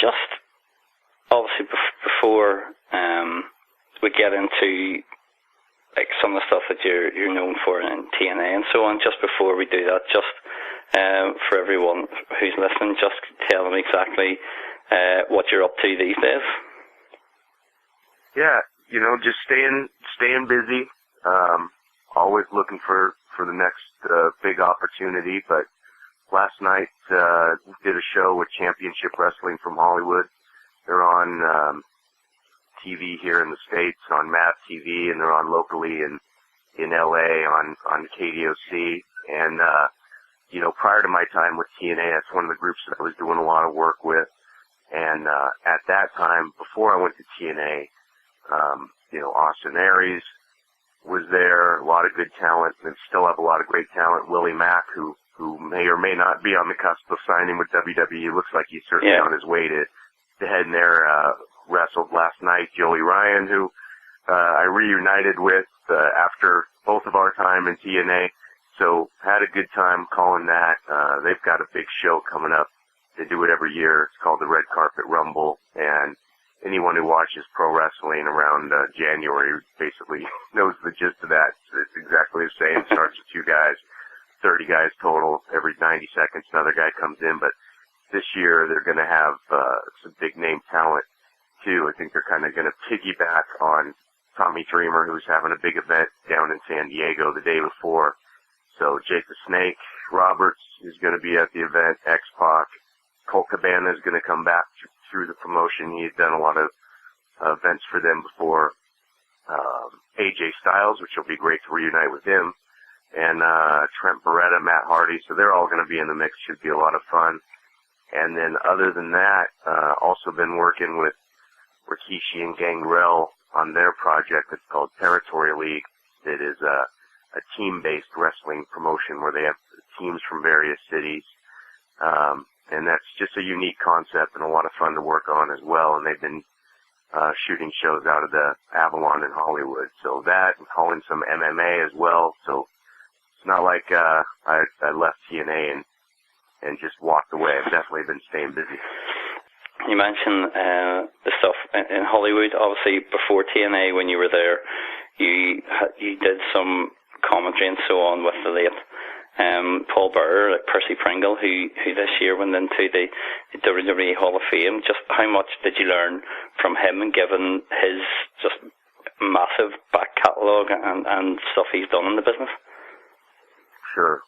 just obviously before we get into like some of the stuff that you're known for in TNA and so on, just before we do that, just for everyone who's listening, just tell them exactly what you're up to these days. Yeah, just staying busy. Always looking for the next big opportunity. But last night did a show with Championship Wrestling from Hollywood. They're on TV here in the States on MAV TV, and they're on locally in LA on KDOC. And prior to my time with TNA, that's one of the groups that I was doing a lot of work with. And at that time, before I went to TNA, Austin Aries was there, a lot of good talent, and still have a lot of great talent. Willie Mack, who may or may not be on the cusp of signing with WWE, looks like he's certainly on his way to head in there. Wrestled last night. Joey Ryan, who I reunited with after both of our time in TNA, so had a good time calling that. They've got a big show coming up. They do it every year. It's called the Red Carpet Rumble, and anyone who watches pro wrestling around January basically knows the gist of that. It's exactly the same. Starts with 2 guys, 30 guys total. Every 90 seconds, another guy comes in. But this year, they're going to have some big-name talent, too. I think they're kind of going to piggyback on Tommy Dreamer, who's having a big event down in San Diego the day before. So Jake the Snake Roberts is going to be at the event. X-Pac. Colt Cabana is going to come back through the promotion. He had done a lot of events for them before. AJ Styles, which will be great to reunite with him. And Trent Beretta, Matt Hardy. So they're all going to be in the mix. Should be a lot of fun. And then other than that, also been working with Rikishi and Gangrel on their project. It's called Territory League. It is a team-based wrestling promotion where they have teams from various cities. And that's just a unique concept and a lot of fun to work on as well. And they've been shooting shows out of the Avalon in Hollywood. So that, and calling some MMA as well. So it's not like I left TNA and just walked away. I've definitely been staying busy. You mentioned the stuff in Hollywood. Obviously, before TNA, when you were there, you did some commentary and so on with the late Paul Bearer, like Percy Pringle, who this year went into the WWE Hall of Fame. Just how much did you learn from him, and given his just massive back catalogue and stuff he's done in the business? Sure.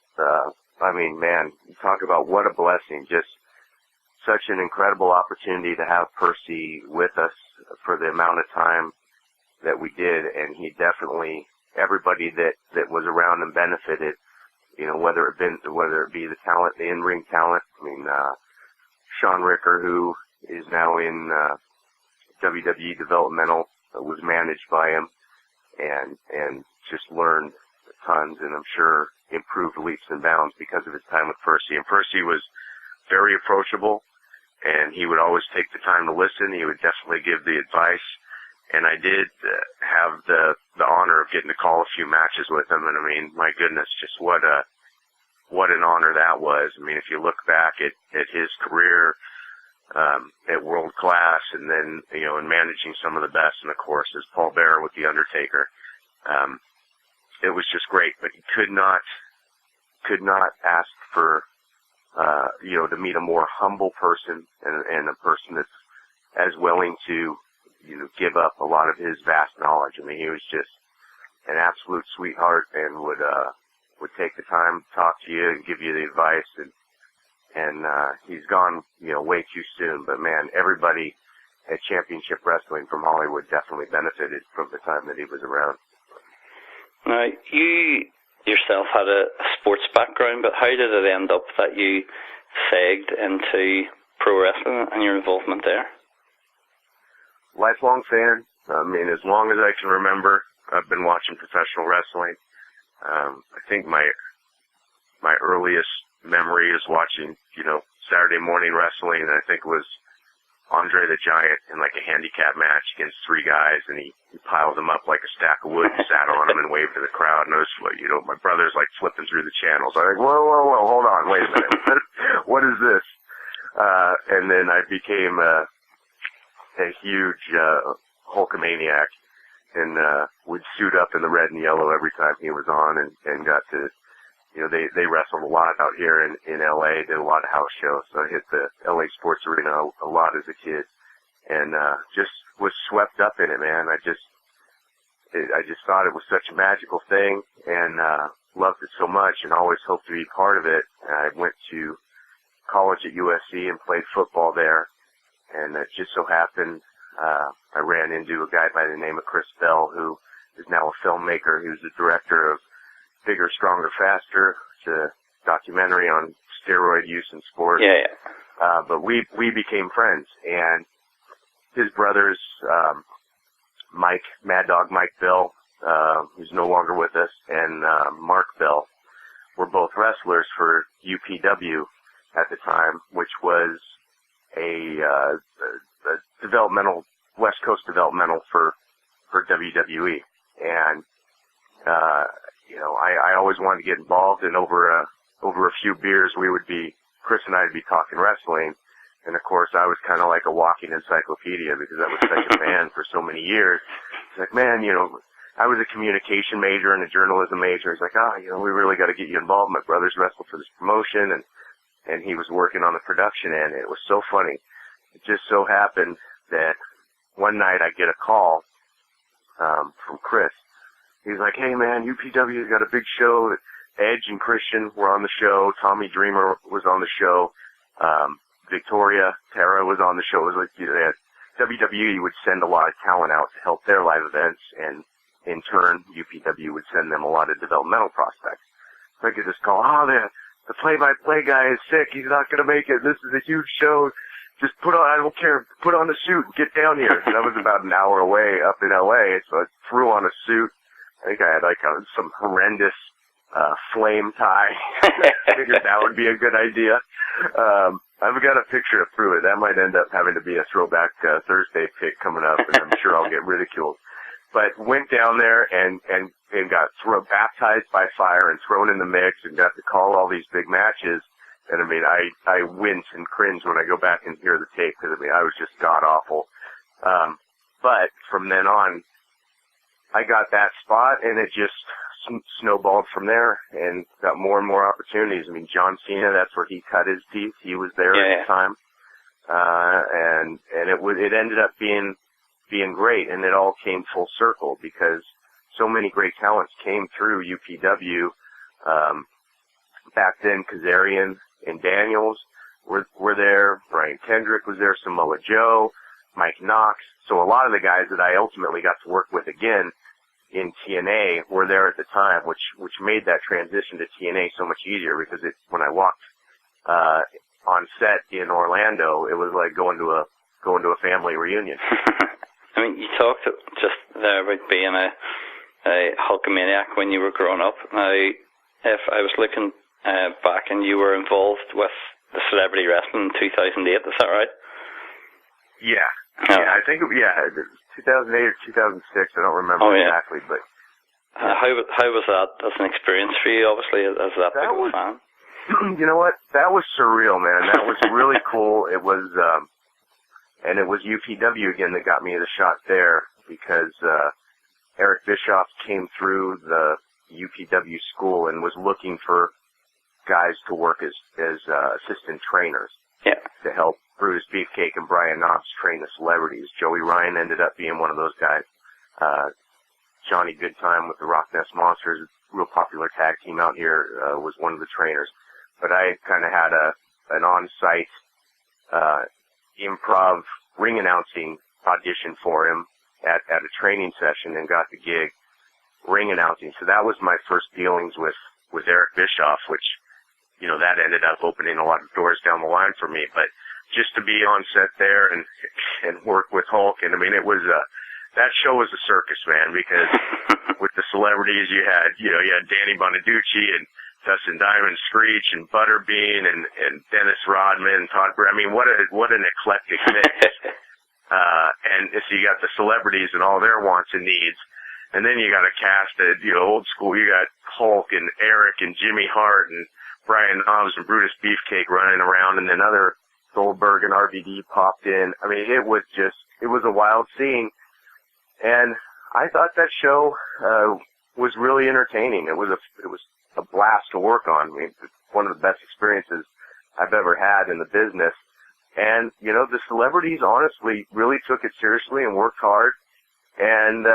I mean, man, you talk about what a blessing. Just such an incredible opportunity to have Percy with us for the amount of time that we did, and he definitely, everybody that was around and benefited, whether it be the talent, the in-ring talent. I mean, Sean Ricker, who is now in WWE Developmental, was managed by him, and just learned tons, and I'm sure improved leaps and bounds because of his time with Percy. And Percy was very approachable, and he would always take the time to listen. He would definitely give the advice. And I did have the honor of getting to call a few matches with him. And I mean, my goodness, just what an honor that was. I mean, if you look back at his career at World Class, and then in managing some of the best, and of course, as Paul Bearer with the Undertaker, it was just great. But he could not ask for to meet a more humble person and a person that's as willing to give up a lot of his vast knowledge. I mean, he was just an absolute sweetheart, and would take the time to talk to you and give you the advice. And he's gone, way too soon. But man, everybody at Championship Wrestling from Hollywood definitely benefited from the time that he was around. Now, you yourself had a sports background, but how did it end up that you segged into pro wrestling and your involvement there? Lifelong fan. I mean, as long as I can remember, I've been watching professional wrestling. I think my earliest memory is watching, Saturday morning wrestling, and I think it was Andre the Giant in like a handicap match against 3 guys, and he piled them up like a stack of wood and sat on them and waved to the crowd. And I was, my brother's like flipping through the channels. I'm like, whoa, hold on, wait a minute. What is this? And then I became a huge Hulkamaniac, and would suit up in the red and yellow every time he was on, and got to, they wrestled a lot out here in LA, did a lot of house shows, so I hit the LA Sports Arena a lot as a kid, and just was swept up in it, man. I just thought it was such a magical thing, and loved it so much, and always hoped to be part of it. And I went to college at USC and played football there, and it just so happened I ran into a guy by the name of Chris Bell, who is now a filmmaker. He was the director of Bigger, Stronger, Faster. It's a documentary on steroid use in sports. Yeah. But we became friends, and his brothers, Mad Dog Mike Bell, who's no longer with us, and Mark Bell were both wrestlers for UPW at the time, which was a developmental, West Coast developmental for WWE. And I always wanted to get involved, and over a few beers Chris and I would be talking wrestling. And of course, I was kind of like a walking encyclopedia because I was such a fan for so many years. It's like, man, I was a communication major and a journalism major. He's like, we really got to get you involved. My brother's wrestled for this promotion, and he was working on the production end. It was so funny. It just so happened that one night I get a call from Chris. He's like, hey, man, UPW's got a big show. Edge and Christian were on the show. Tommy Dreamer was on the show. Victoria Tara was on the show. It was like, WWE would send a lot of talent out to help their live events, and in turn, UPW would send them a lot of developmental prospects. So I get this call, the play-by-play guy is sick. He's not going to make it. This is a huge show. Just I don't care, put on a suit and get down here. And that was about an hour away up in LA, so I threw on a suit. I think I had some horrendous flame tie. I figured that would be a good idea. I've got a picture to prove it. That might end up having to be a throwback Thursday pick coming up, and I'm sure I'll get ridiculed. But went down there and got baptized by fire and thrown in the mix, and got to call all these big matches. And I wince and cringe when I go back and hear the tape, because I was just god awful. But from then on, I got that spot, and it just snowballed from there, and got more and more opportunities. John Cena, that's where he cut his teeth. He was there at the time, and it ended up being great, and it all came full circle because so many great talents came through UPW. Back then, Kazarian and Daniels were there. Brian Kendrick was there. Samoa Joe, Mike Knox. So a lot of the guys that I ultimately got to work with again in TNA were there at the time, which made that transition to TNA so much easier, because when I walked on set in Orlando, it was like going to a family reunion. You talked just there about being a Hulkamaniac when you were growing up. Now, if I was looking back, and you were involved with the Celebrity Wrestling in 2008, is that right? Yeah. Yeah, I think, 2008 or 2006, I don't remember exactly, but... How was that as an experience for you, obviously, as that big of a fan? You know what? That was surreal, man. That was really cool. It was, and it was UPW again that got me the shot there, because Eric Bischoff came through the UPW school and was looking for guys to work as assistant trainers to help Brutus Beefcake and Brian Knobs train the celebrities. Joey Ryan ended up being one of those guys. Johnny Goodtime with the Rock Nest Monsters, real popular tag team out here, was one of the trainers. But I kind of had an on-site improv ring announcing audition for him at a training session, and got the gig ring announcing. So that was my first dealings with Eric Bischoff, which, that ended up opening a lot of doors down the line for me. But just to be on set there and work with Hulk, and it was that show was a circus, man, because with the celebrities you had Danny Bonaducci and Dustin Diamond, Screech, and Butterbean, and Dennis Rodman, and Todd. What an eclectic mix. And so you got the celebrities and all their wants and needs, and then you got a cast that old school. You got Hulk and Eric and Jimmy Hart and Brian Knobs and Brutus Beefcake running around, and then other Goldberg and RVD popped in. I mean, it was a wild scene. And I thought that show was really entertaining. It was a blast to work on. I mean, it's one of the best experiences I've ever had in the business. And, you know, the celebrities honestly really took it seriously and worked hard. And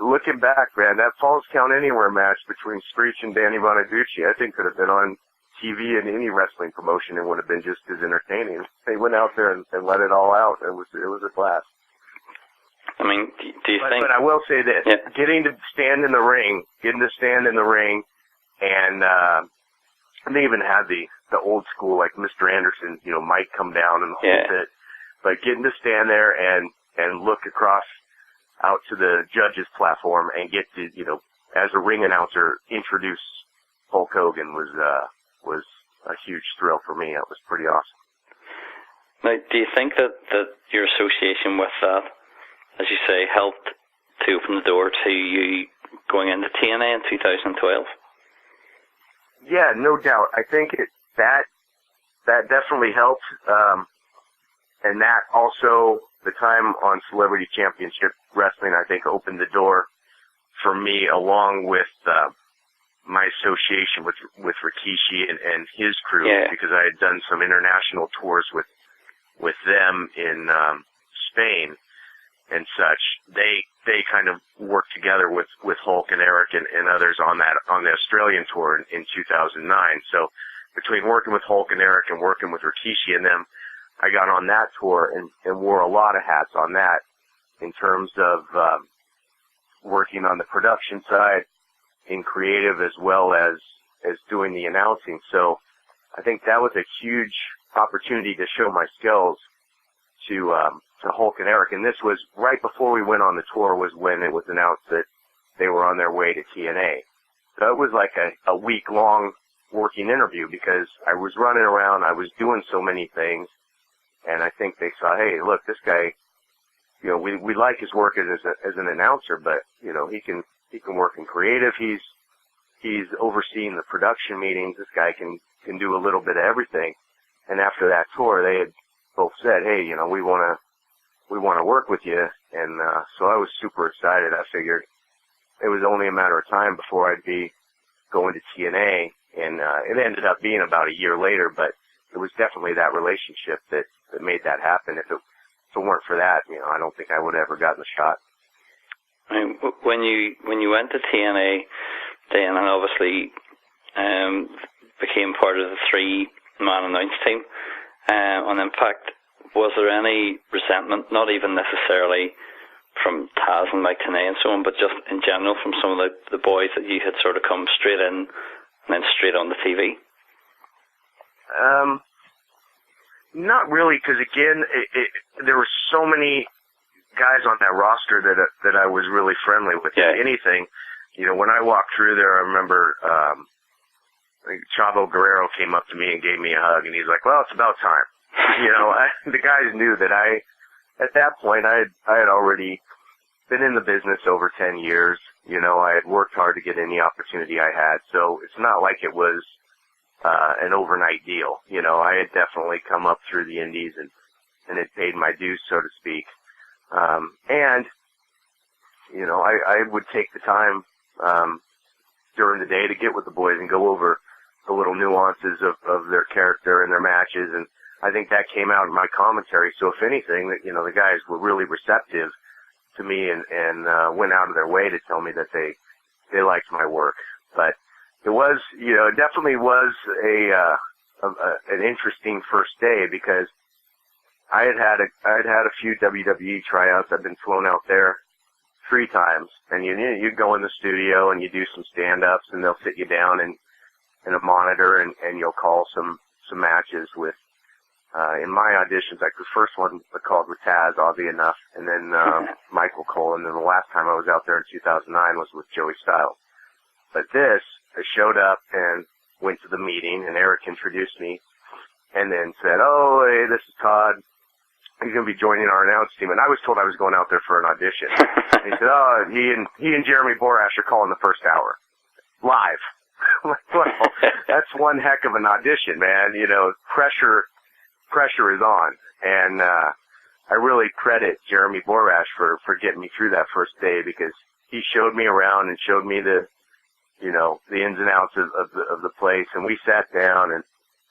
looking back, man, that Falls Count Anywhere match between Screech and Danny Bonaducci, I think could have been on TV in any wrestling promotion and would have been just as entertaining. They went out there and let it all out. It was a blast. I mean, do you think? But I will say this: getting to stand in the ring, and they even had the old school, like Mr. Anderson, you know, might come down and hold it. But getting to stand there and look across out to the judges' platform and get to, you know, as a ring announcer, introduce Hulk Hogan was a huge thrill for me. It was pretty awesome. Now, do you think that your association with that, as you say, helped to open the door to you going into TNA in 2012? Yeah, no doubt. I think that definitely helped. And that also, the time on Celebrity Championship Wrestling, I think, opened the door for me, along with my association with Rikishi and his crew, because I had done some international tours with them in Spain and such. They kind of worked together with Hulk and Eric and others on the Australian tour in 2009. So between working with Hulk and Eric and working with Rikishi and them, I got on that tour and wore a lot of hats on that in terms of working on the production side, in creative, as well as doing the announcing. So I think that was a huge opportunity to show my skills to Hulk and Eric. And this was right before we went on the tour, was when it was announced that they were on their way to TNA. So it was like a week-long working interview, because I was running around, I was doing so many things, and I think they saw, hey, look, this guy, you know, we like his work as an announcer, but, you know, he can work in creative. He's overseeing the production meetings. This guy can do a little bit of everything. And after that tour, they had both said, hey, you know, we want to work with you. And so I was super excited. I figured it was only a matter of time before I'd be going to TNA. And it ended up being about a year later, but it was definitely that relationship that made that happen. If it weren't for that, you know, I don't think I would have ever gotten the shot. I mean, when you went to TNA, then, and obviously became part of the 3-man announce team on Impact, was there any resentment, not even necessarily from Taz and Mike Tenay and so on, but just in general from some of the boys that you had sort of come straight in and then straight on the TV? Not really, because again, there were so many guys on that roster that I was really friendly with. Yeah. If anything, you know, when I walked through there, I remember Chavo Guerrero came up to me and gave me a hug, and he's like, "Well, it's about time." You know, the guys knew that at that point, I had already been in the business over 10 years. You know, I had worked hard to get any opportunity I had, so it's not like it was an overnight deal. You know, I had definitely come up through the indies and had paid my dues, so to speak. And, you know, I would take the time during the day to get with the boys and go over the little nuances of their character and their matches, and I think that came out in my commentary. So if anything, that, you know, the guys were really receptive to me and went out of their way to tell me that they liked my work. But it was, you know, it definitely was an interesting first day, because I had had a few WWE tryouts. I've been flown out there 3 times, and you go in the studio and you do some stand-ups, and they'll sit you down in a monitor, and you'll call some matches with. In my auditions, like the first one I called with Taz, oddly enough, and then Michael Cole, and then the last time I was out there in 2009 was with Joey Styles. But this, I showed up and went to the meeting, and Eric introduced me, and then said, "Oh, hey, this is Todd. He's going to be joining our announce team." And I was told I was going out there for an audition. And he said, "Oh, he and Jeremy Borash are calling the first hour live." Well, that's one heck of an audition, man. You know, pressure pressure is on. And I really credit Jeremy Borash for getting me through that first day, because he showed me around and showed me the ins and outs of the place. And we sat down and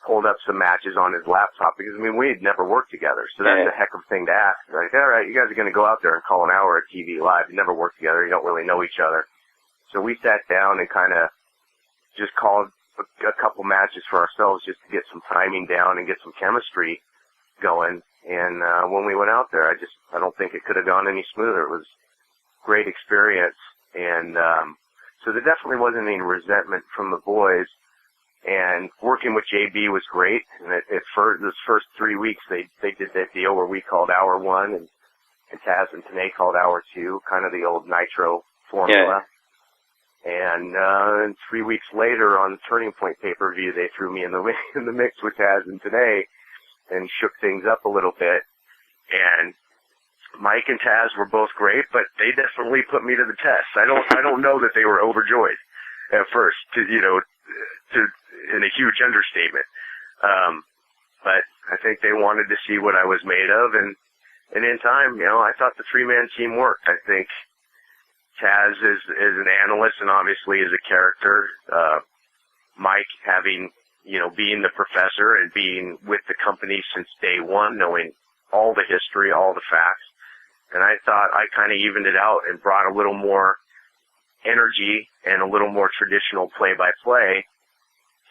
pulled up some matches on his laptop, because, I mean, we had never worked together. So that's a heck of a thing to ask. Like, all right, you guys are going to go out there and call an hour of TV live. You never worked together. You don't really know each other. So we sat down and kind of just called a couple matches for ourselves just to get some timing down and get some chemistry going. And when we went out there, I don't think it could have gone any smoother. It was a great experience. And so there definitely wasn't any resentment from the boys. And working with JB was great. And those first 3 weeks, they did that deal where we called hour one and Taz and Tenay called hour two, kind of the old Nitro formula. Yeah. And 3 weeks later on the Turning Point pay-per-view, they threw me in the mix with Taz and Tenay and shook things up a little bit. And Mike and Taz were both great, but they definitely put me to the test. I don't know that they were overjoyed at first, in a huge understatement. But I think they wanted to see what I was made of, and in time, I thought the three-man team worked. I think Taz is an analyst and obviously is a character. Mike having, being the professor and being with the company since day one, knowing all the history, all the facts. And I thought I kind of evened it out and brought a little more energy and a little more traditional play-by-play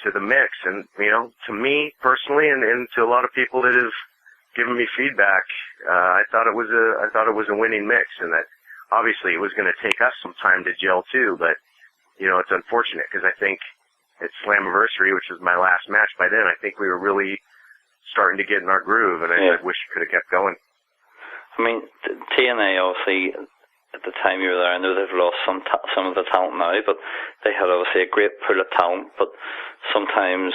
to the mix. And, to me personally, and to a lot of people that have given me feedback, I thought it was a winning mix, and that obviously it was going to take us some time to gel too. But, it's unfortunate, because I think at Slammiversary, which was my last match by then, I think we were really starting to get in our groove, and I wish we could have kept going. I mean, TNA, obviously, at the time you were there, I know they've lost some of the talent now, but they had obviously a great pool of talent. But sometimes,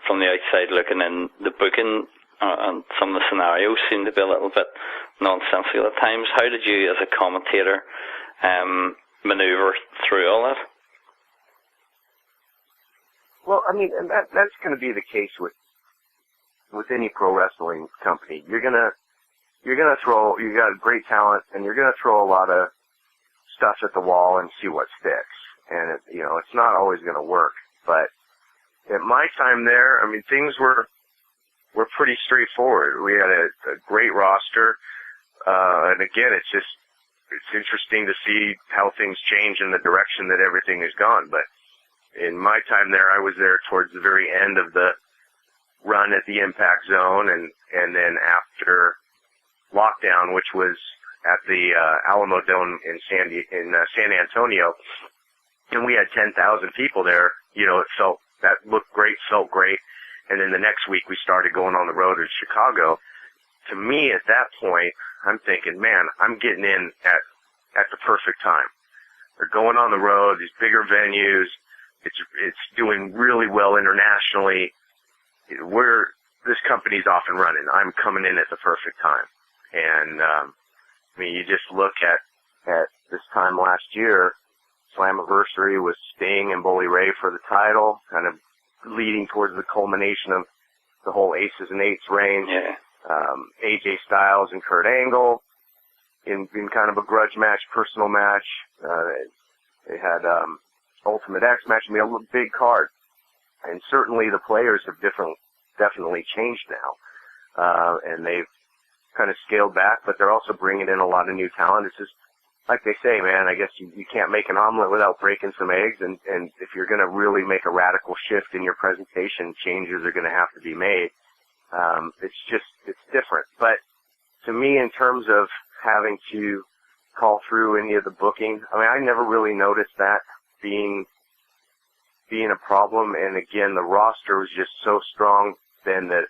from the outside looking in, the booking and some of the scenarios seem to be a little bit nonsensical at times. How did you, as a commentator, maneuver through all that? Well, I mean, and that's going to be the case with any pro wrestling company. You got great talent, and you're going to throw a lot of stuff at the wall and see what sticks. And it's not always going to work. But at my time there, I mean, things were pretty straightforward. We had a great roster, and again, it's interesting to see how things change in the direction that everything has gone. But in my time there, I was there towards the very end of the run at the Impact Zone, and then after lockdown, which was at the Alamo Dome in San Antonio, and we had 10,000 people there. That looked great, felt great. And then the next week we started going on the road in Chicago. To me, at that point, I'm thinking, man, I'm getting in at the perfect time. They're going on the road, these bigger venues. It's doing really well internationally. This company's off and running. I'm coming in at the perfect time. And, I mean, you just look at this time last year, Slammiversary was Sting and Bully Ray for the title, kind of leading towards the culmination of the whole Aces and Eights reign. Yeah. AJ Styles and Kurt Angle in kind of a grudge match, personal match. They had, Ultimate X match. I mean, a big card. And certainly the players have definitely changed now. And they've kind of scaled back, but they're also bringing in a lot of new talent. It's just, like they say, man, I guess you can't make an omelet without breaking some eggs, and if you're going to really make a radical shift in your presentation, changes are going to have to be made. It's different. But to me, in terms of having to call through any of the booking, I mean, I never really noticed that being a problem. And again, the roster was just so strong then that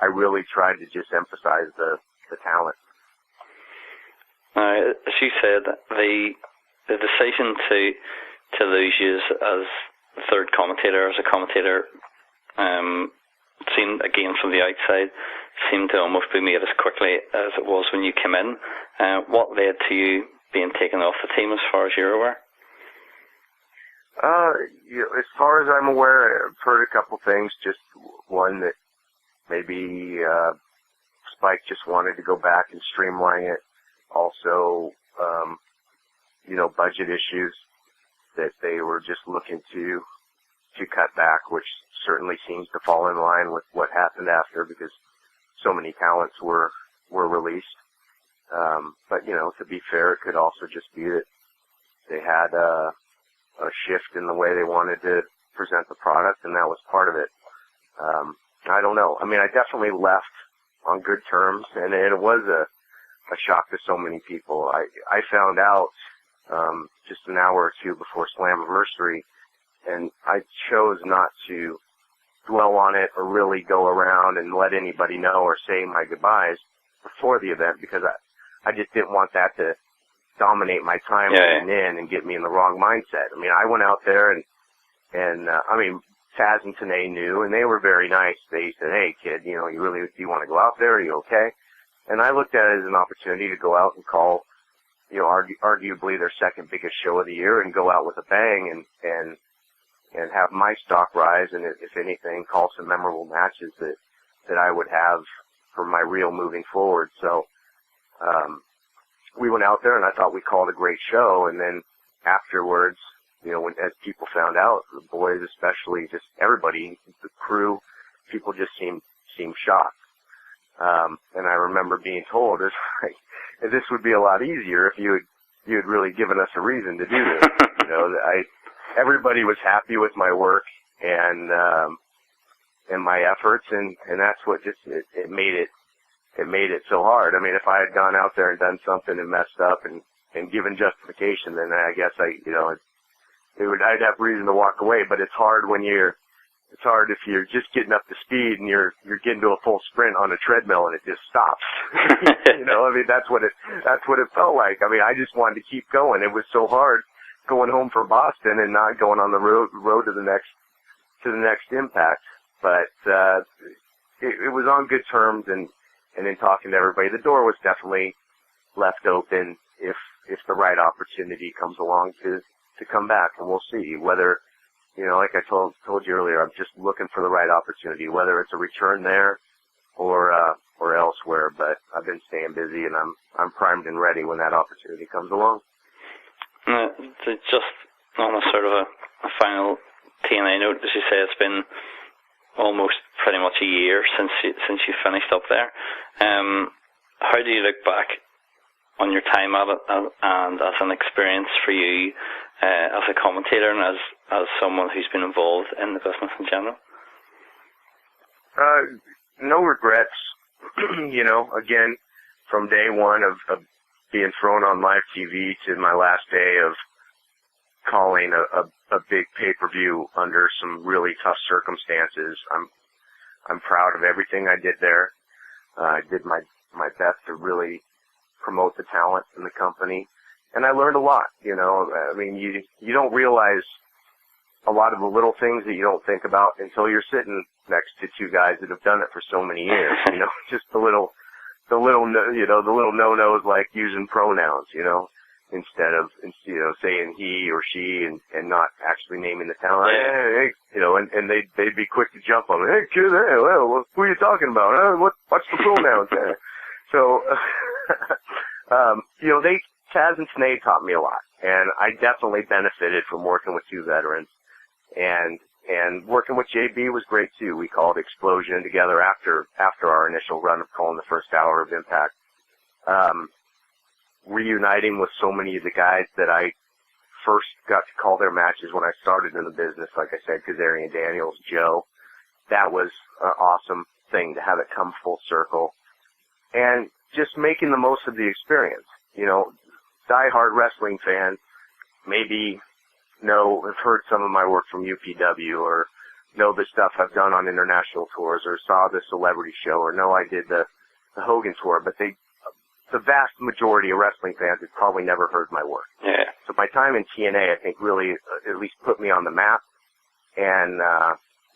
I really tried to just emphasize the talent. As you said, the decision to lose you as the third commentator, as a commentator, seemed, again from the outside, seemed to almost be made as quickly as it was when you came in. What led to you being taken off the team, as far as you're aware? As far as I'm aware, I've heard a couple things. Just one, that Maybe Spike just wanted to go back and streamline it. Also, budget issues that they were just looking to cut back, which certainly seems to fall in line with what happened after, because so many talents were released. But to be fair, it could also just be that they had a shift in the way they wanted to present the product, and that was part of it. I don't know. I mean, I definitely left on good terms, and it was a shock to so many people. I found out just an hour or two before Slammiversary, and I chose not to dwell on it or really go around and let anybody know or say my goodbyes before the event, because I just didn't want that to dominate my time in and get me in the wrong mindset. I mean, I went out there and Taz and TNA knew, and they were very nice. They said, "Hey, kid, do you want to go out there? Are you okay?" And I looked at it as an opportunity to go out and call, arguably their second biggest show of the year, and go out with a bang and have my stock rise, and if anything, call some memorable matches that I would have for my reel moving forward. So, we went out there, and I thought we called a great show. And then afterwards, as people found out, the boys especially, just everybody, the crew, people just seemed shocked. And I remember being told, this would be a lot easier if you had really given us a reason to do this. Everybody was happy with my work and my efforts, and that's what just it made it so hard. I mean, if I had gone out there and done something and messed up and given justification, then I guess I'd have reason to walk away. But it's hard if you're just getting up to speed and you're getting to a full sprint on a treadmill and it just stops. That's what it felt like. I mean, I just wanted to keep going. It was so hard going home from Boston and not going on the road to the next Impact. But it was on good terms, and in talking to everybody, the door was definitely left open if the right opportunity comes along to come back, and we'll see whether, like I told you earlier, I'm just looking for the right opportunity, whether it's a return there or elsewhere. But I've been staying busy, and I'm primed and ready when that opportunity comes along. Just on a sort of a final TNA note, as you say, it's been almost pretty much a year since you finished up there. How do you look back on your time at it and as an experience for you as a commentator and as someone who's been involved in the business in general? No regrets. Again, from day one of being thrown on live TV to my last day of calling a big pay-per-view under some really tough circumstances, I'm proud of everything I did there. I did my best to really promote the talent in the company, and I learned a lot. I mean, you don't realize a lot of the little things that you don't think about until you're sitting next to two guys that have done it for so many years. Just the little no-nos, like using pronouns, instead of saying he or she and not actually naming the talent. Hey, and they'd be quick to jump on it. Hey, kid, well, who are you talking about? What's the pronouns there? So, Taz and TNA taught me a lot, and I definitely benefited from working with two veterans, and working with JB was great too. We called Explosion together after our initial run of calling the first hour of Impact. Reuniting with so many of the guys that I first got to call their matches when I started in the business, like I said, Kazarian Daniels, Joe, that was an awesome thing to have it come full circle. And just making the most of the experience. Die-hard wrestling fans maybe have heard some of my work from UPW, or know the stuff I've done on international tours, or saw the celebrity show, or know I did the Hogan tour, but the vast majority of wrestling fans had probably never heard my work. Yeah. So my time in TNA, I think, really at least put me on the map, and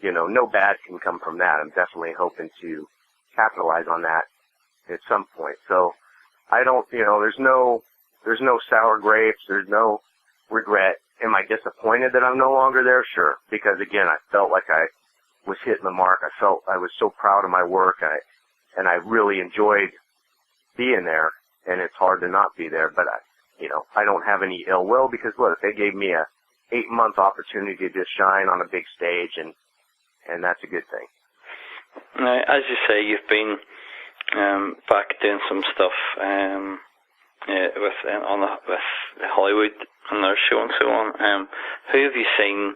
no bad can come from that. I'm definitely hoping to capitalize on that at some point. So I don't, there's no sour grapes, there's no regret. Am I disappointed that I'm no longer there? Sure. Because again, I felt like I was hitting the mark. I felt I was so proud of my work, and I really enjoyed being there, and it's hard to not be there, but I don't have any ill will, because look, they gave me a 8-month opportunity to shine on a big stage, and that's a good thing. Now, as you say, you've been back doing some stuff with Hollywood and their show and so on. Who have you seen,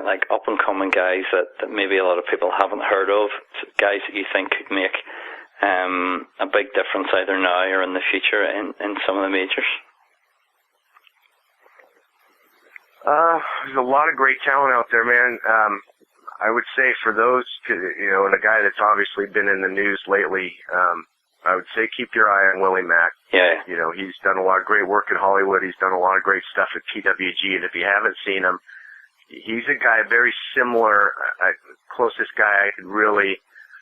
like up and coming guys that maybe a lot of people haven't heard of, guys that you think could make a big difference either now or in the future in some of the majors? There's a lot of great talent out there, man. I would say for those, and a guy that's obviously been in the news lately, I would say keep your eye on Willie Mack. Yeah. He's done a lot of great work in Hollywood. He's done a lot of great stuff at PWG, and if you haven't seen him, he's a guy very similar. Closest guy I could really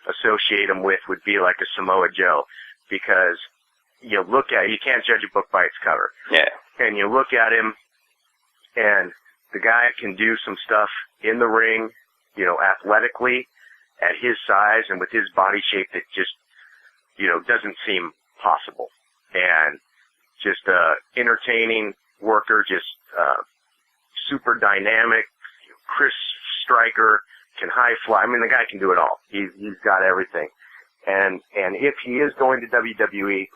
associate him with would be like a Samoa Joe, because you can't judge a book by its cover. Yeah. And you look at him, and the guy can do some stuff in the ring, athletically, at his size and with his body shape that just, doesn't seem possible. And just entertaining worker, just super dynamic, crisp striker, can high fly. I mean, the guy can do it all. He's got everything. And if he is going to WWE,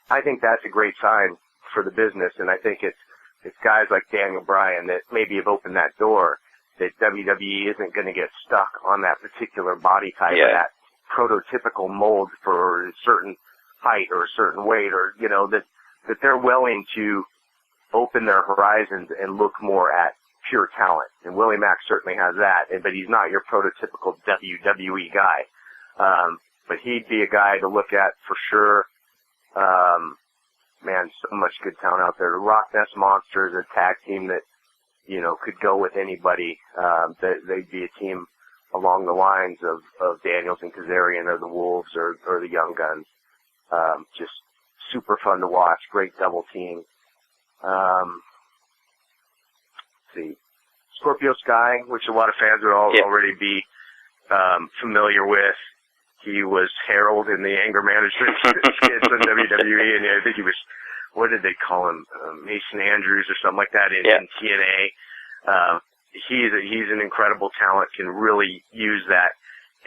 I think that's a great sign for the business. And I think it's guys like Daniel Bryan that maybe have opened that door, that WWE isn't going to get stuck on that particular body type, or that prototypical mold for a certain height or a certain weight, or, that they're willing to open their horizons and look more at pure talent. And Willie Mack certainly has that, but he's not your prototypical WWE guy. But he'd be a guy to look at for sure. Man, so much good talent out there. The Rock Nest Monsters, a tag team that, could go with anybody. They'd be a team along the lines of Daniels and Kazarian, or the Wolves, or the Young Guns. Just super fun to watch. Great double team. Let's see. Scorpio Sky, which a lot of fans would already be familiar with. He was Harold in the anger management skits on WWE, and I think he was, what did they call him, Mason Andrews or something like that in TNA. He's an incredible talent, can really use that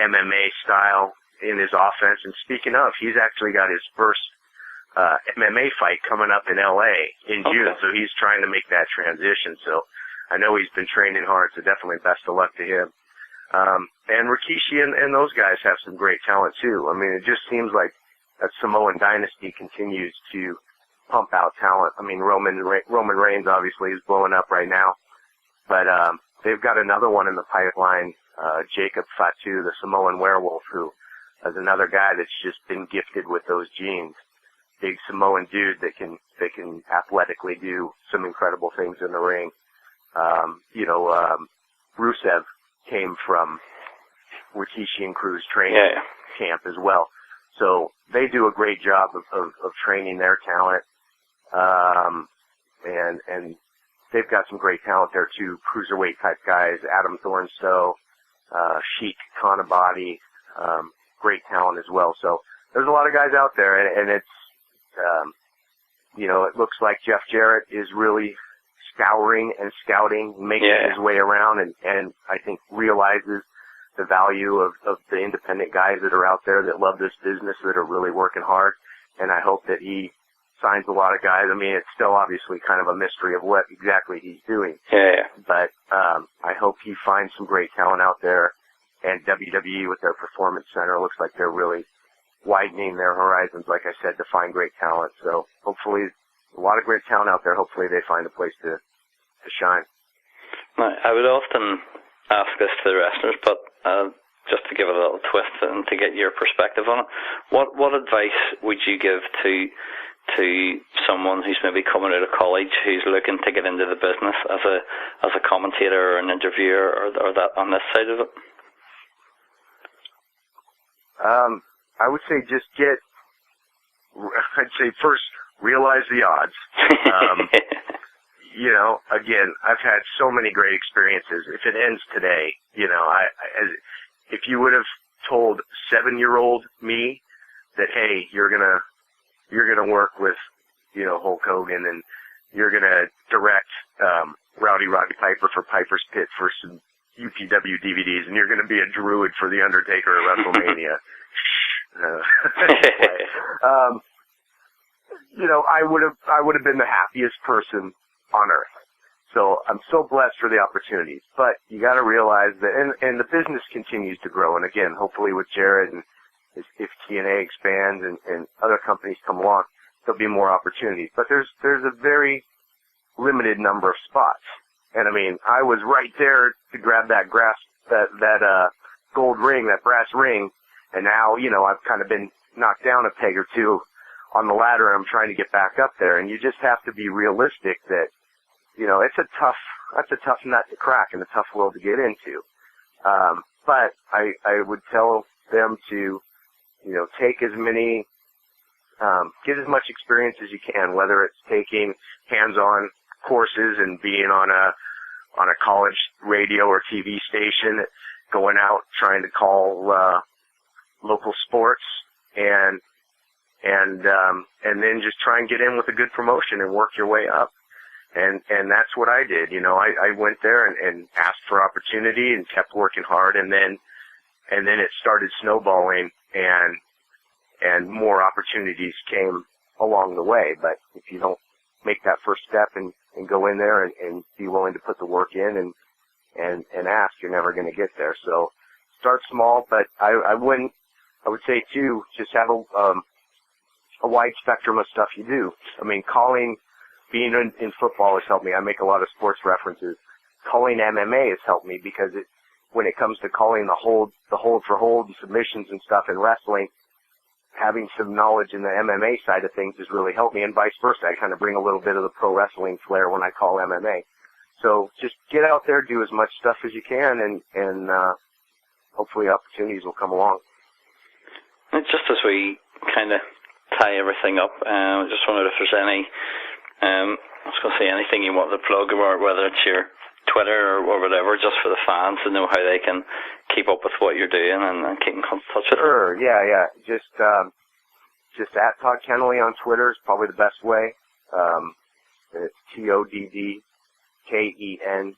MMA style in his offense. And speaking of, he's actually got his first MMA fight coming up in LA in June, so he's trying to make that transition. So I know he's been training hard, so definitely best of luck to him. And Rikishi and those guys have some great talent too. I mean, it just seems like that Samoan dynasty continues to pump out talent. I mean, Roman Reigns obviously is blowing up right now, but they've got another one in the pipeline, Jacob Fatu, the Samoan werewolf, who is another guy that's just been gifted with those genes. Big Samoan dude that can athletically do some incredible things in the ring. Rusev came from Rikishi and Cruz training camp as well. So they do a great job of training their talent. And they've got some great talent there too, cruiserweight type guys, Adam Thornstowe, Sheik Kanabati, great talent as well. So there's a lot of guys out there, and it's, it looks like Jeff Jarrett is really scouring and scouting, making his way around, and I think realizes the value of the independent guys that are out there that love this business, that are really working hard. And I hope that he signs a lot of guys. I mean, it's still obviously kind of a mystery of what exactly he's doing. But I hope he finds some great talent out there. And WWE with their Performance Center looks like they're really widening their horizons, like I said, to find great talent. So hopefully, a lot of great talent out there. Hopefully they find a place to shine. I would often ask this to the wrestlers, but just to give it a little twist and to get your perspective on it, what advice would you give to someone who's maybe coming out of college, who's looking to get into the business as a commentator or an interviewer or that on this side of it? I would say I'd say first, realize the odds. you know, again, I've had so many great experiences. If it ends today, you know, if you would have told 7-year-old me that, hey, you're gonna work with, you know, Hulk Hogan and you're gonna direct Roddy Piper for Piper's Pit for some UPW DVDs, and you're gonna be a druid for the Undertaker at WrestleMania. You know, I would have been the happiest person on earth. So I'm so blessed for the opportunities. But you got to realize that, and the business continues to grow. And again, hopefully with Jared and if TNA expands and other companies come along, there'll be more opportunities. But there's a very limited number of spots. And I mean, I was right there to grab that gold ring, that brass ring. And now, you know, I've kind of been knocked down a peg or two on the ladder, and I'm trying to get back up there. And you just have to be realistic that, you know, that's a tough nut to crack and a tough world to get into. But I would tell them to, you know, take as many, get as much experience as you can, whether it's taking hands-on courses and being on a college radio or TV station, going out trying to call local sports, and then just try and get in with a good promotion and work your way up. And that's what I did. You know, I went there and asked for opportunity and kept working hard, and then it started snowballing, and more opportunities came along the way. But if you don't make that first step and go in there and be willing to put the work in and ask, you're never going to get there. So start small, but I would say too, just have a wide spectrum of stuff you do. I mean, being in football has helped me. I make a lot of sports references. Calling MMA has helped me because when it comes to calling the hold for hold and submissions and stuff in wrestling, having some knowledge in the MMA side of things has really helped me, and vice versa. I kind of bring a little bit of the pro wrestling flair when I call MMA. So just get out there, do as much stuff as you can, and hopefully opportunities will come along. And just as we kind of tie everything up, I just wondered if there's any, I was going to say, anything you want to plug, or whether it's your Twitter or whatever, just for the fans to know how they can keep up with what you're doing and keep in touch with it. Sure, yeah. Just at Todd Keneley on Twitter is probably the best way. It's TODD KENELEY.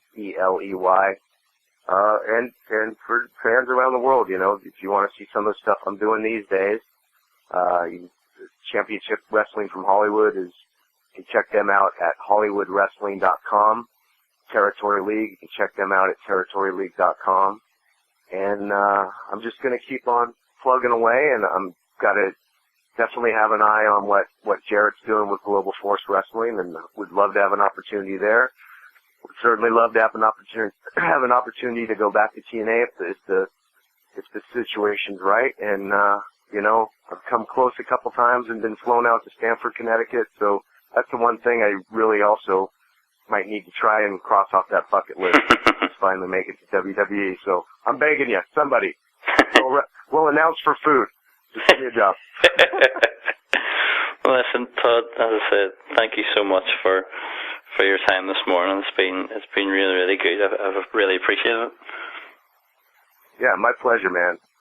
And for fans around the world, you know, if you want to see some of the stuff I'm doing these days, Championship Wrestling from Hollywood you can check them out at HollywoodWrestling.com. Territory League, you can check them out at TerritoryLeague.com. And I'm just going to keep on plugging away, and I'm got to definitely have an eye on what Jarrett's doing with Global Force Wrestling, and would love to have an opportunity there. Would certainly love to have an opportunity to go back to TNA if the situation's right. And you know, I've come close a couple times and been flown out to Stamford, Connecticut. So that's the one thing I really also might need to try and cross off that bucket list to finally make it to WWE. So I'm begging you, somebody. We'll announce for food. Just give me a job. Well, listen, Todd, as I said, thank you so much for your time this morning. It's been really, really good. I've really appreciated it. Yeah, my pleasure, man.